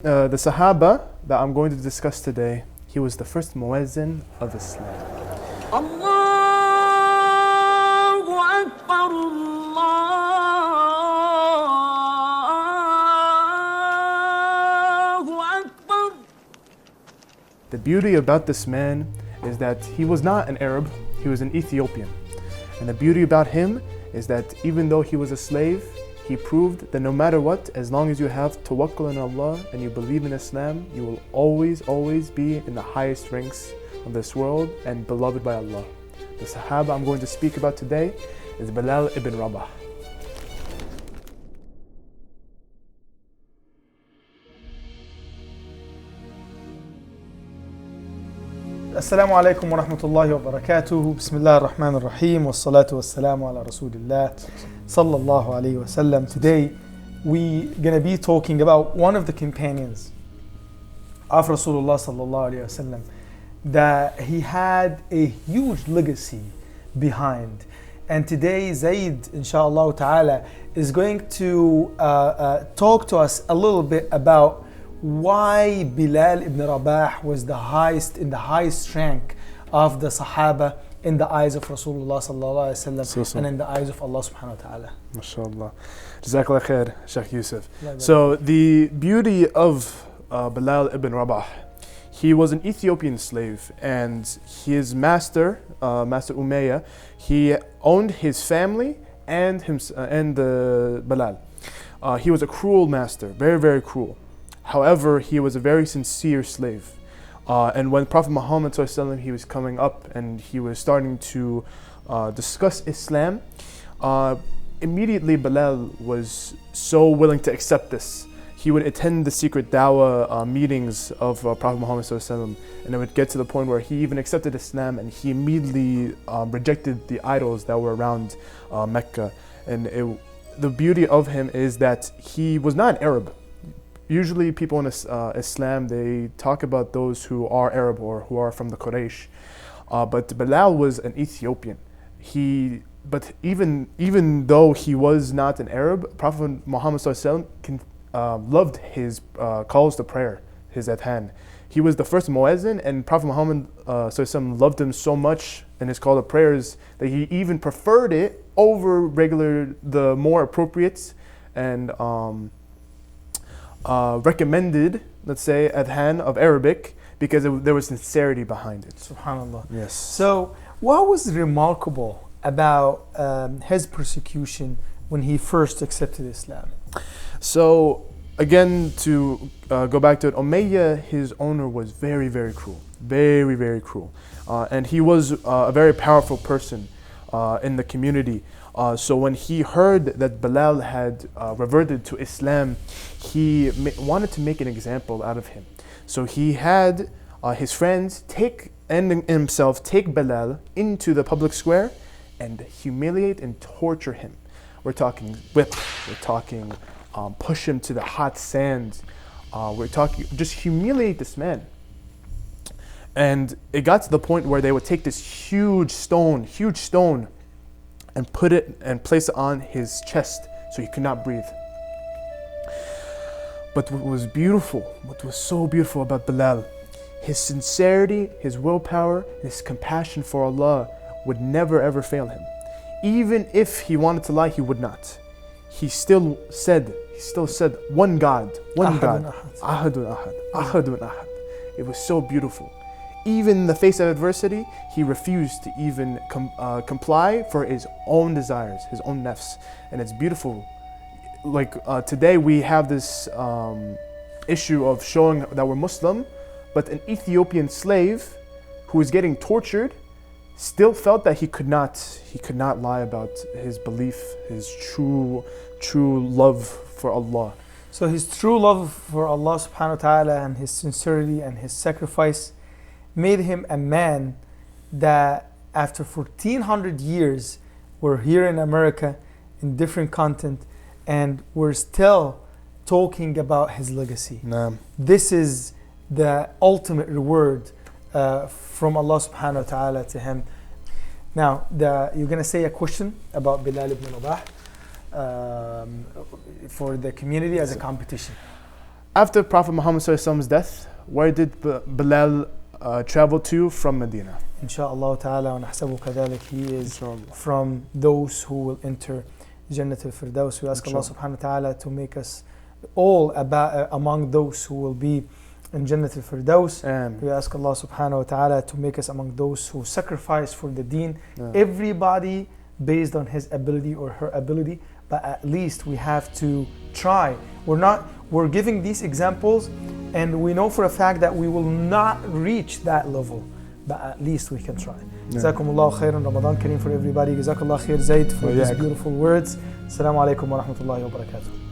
The Sahabah that I'm going to discuss today, he was the first Muazzin of Islam. Allahu Akbar, Allahu Akbar. The beauty about this man is that he was not an Arab, he was an Ethiopian. And the beauty about him is that even though he was a slave, he proved that no matter what, as long as you have tawakkul on Allah and you believe in Islam, you will always be in the highest ranks of this world and beloved by Allah. The Sahaba I'm going to speak about today is Bilal ibn Rabah. Assalamu alaikum wa rahmatullahi wa barakatuhu. Bismillah ar-Rahman ar-Rahim. Wassalatu wassalamu ala Rasulillah sallallahu alayhi wa sallam. Today we're going to be talking about one of the companions of Rasulullah sallallahu alayhi wa sallam that he had a huge legacy behind. And today Zaid, inshallah ta'ala, is going to talk to us a little bit about why Bilal ibn Rabah was in the highest rank of the Sahaba in the eyes of Rasulullah sallallahu alaihi wasallam and in the eyes of Allah subhanahu wa ta'ala. MashaAllah. Jazakallah khair, Sheikh Yousef. So the beauty of Bilal ibn Rabah, he was an Ethiopian slave, and his master, Master Umayyah, he owned his family and Bilal. He was a cruel master, very, very cruel. However, he was a very sincere slave. And when Prophet Muhammad ﷺ, he was coming up and he was starting to discuss Islam, immediately Bilal was so willing to accept this. He would attend the secret dawah meetings of Prophet Muhammad ﷺ, and it would get to the point where he even accepted Islam, and he immediately rejected the idols that were around Mecca. And the beauty of him is that he was not an Arab. Usually people in Islam, they talk about those who are Arab or who are from the Quraysh. But Bilal was an Ethiopian. But even though he was not an Arab, Prophet Muhammad loved his calls to prayer, his adhan. He was the first Muazzin, and Prophet Muhammad loved him so much in his call to prayers that he even preferred it over the more appropriate and recommended, let's say, adhan of Arabic, because there was sincerity behind it. Subhanallah. Yes. So what was remarkable about his persecution when he first accepted Islam? So again, to go back to it, Umayyah, his owner, was very, very cruel. Very, very cruel. And he was a very powerful person in the community. So when he heard that Bilal had reverted to Islam, he wanted to make an example out of him. So he had his friends take Bilal into the public square and humiliate and torture him. We're talking whip, we're talking push him to the hot sand, we're talking just humiliate this man. And it got to the point where they would take this huge stone, and put it and place it on his chest so he could not breathe. But what was so beautiful about Bilal, his sincerity, his willpower, his compassion for Allah would never ever fail him. Even if he wanted to lie, he would not. He still said, one God, Ahadun Ahad, Ahadun Ahad. It was so beautiful. Even in the face of adversity, he refused to even comply for his own desires, his own nafs. And it's beautiful. Like today we have this issue of showing that we're Muslim, but an Ethiopian slave who was getting tortured still felt that he could not lie about his belief, his true love for Allah. So his true love for Allah subhanahu wa ta'ala and his sincerity and his sacrifice made him a man that after 1400 years we're here in America in different content and we're still talking about his legacy. This is the ultimate reward from Allah subhanahu wa ta'ala to him. Now you're going to say a question about Bilal ibn Rabah for the community as a competition. after Prophet Muhammad's death, where did Bilal travel to from Medina? Inshallah ta'ala wa nahsabu kadhalik, he is Inshallah. from those who will enter Jannat al-Firdaus. We ask Allah Inshallah. subhanahu wa ta'ala to make us all among those who will be in Jannat al-Firdaus. We ask Allah subhanahu wa ta'ala to make us among those who sacrifice for the deen. Everybody based on his ability or her ability, but at least we have to try. We're giving these examples and we know for a fact that we will not reach that level, but at least we can try. Jazakumullah khairan, Ramadan Kareem for everybody. Jazakallah khair Zaid for these beautiful words. Assalamu alaikum wa rahmatullahi wa barakatuh.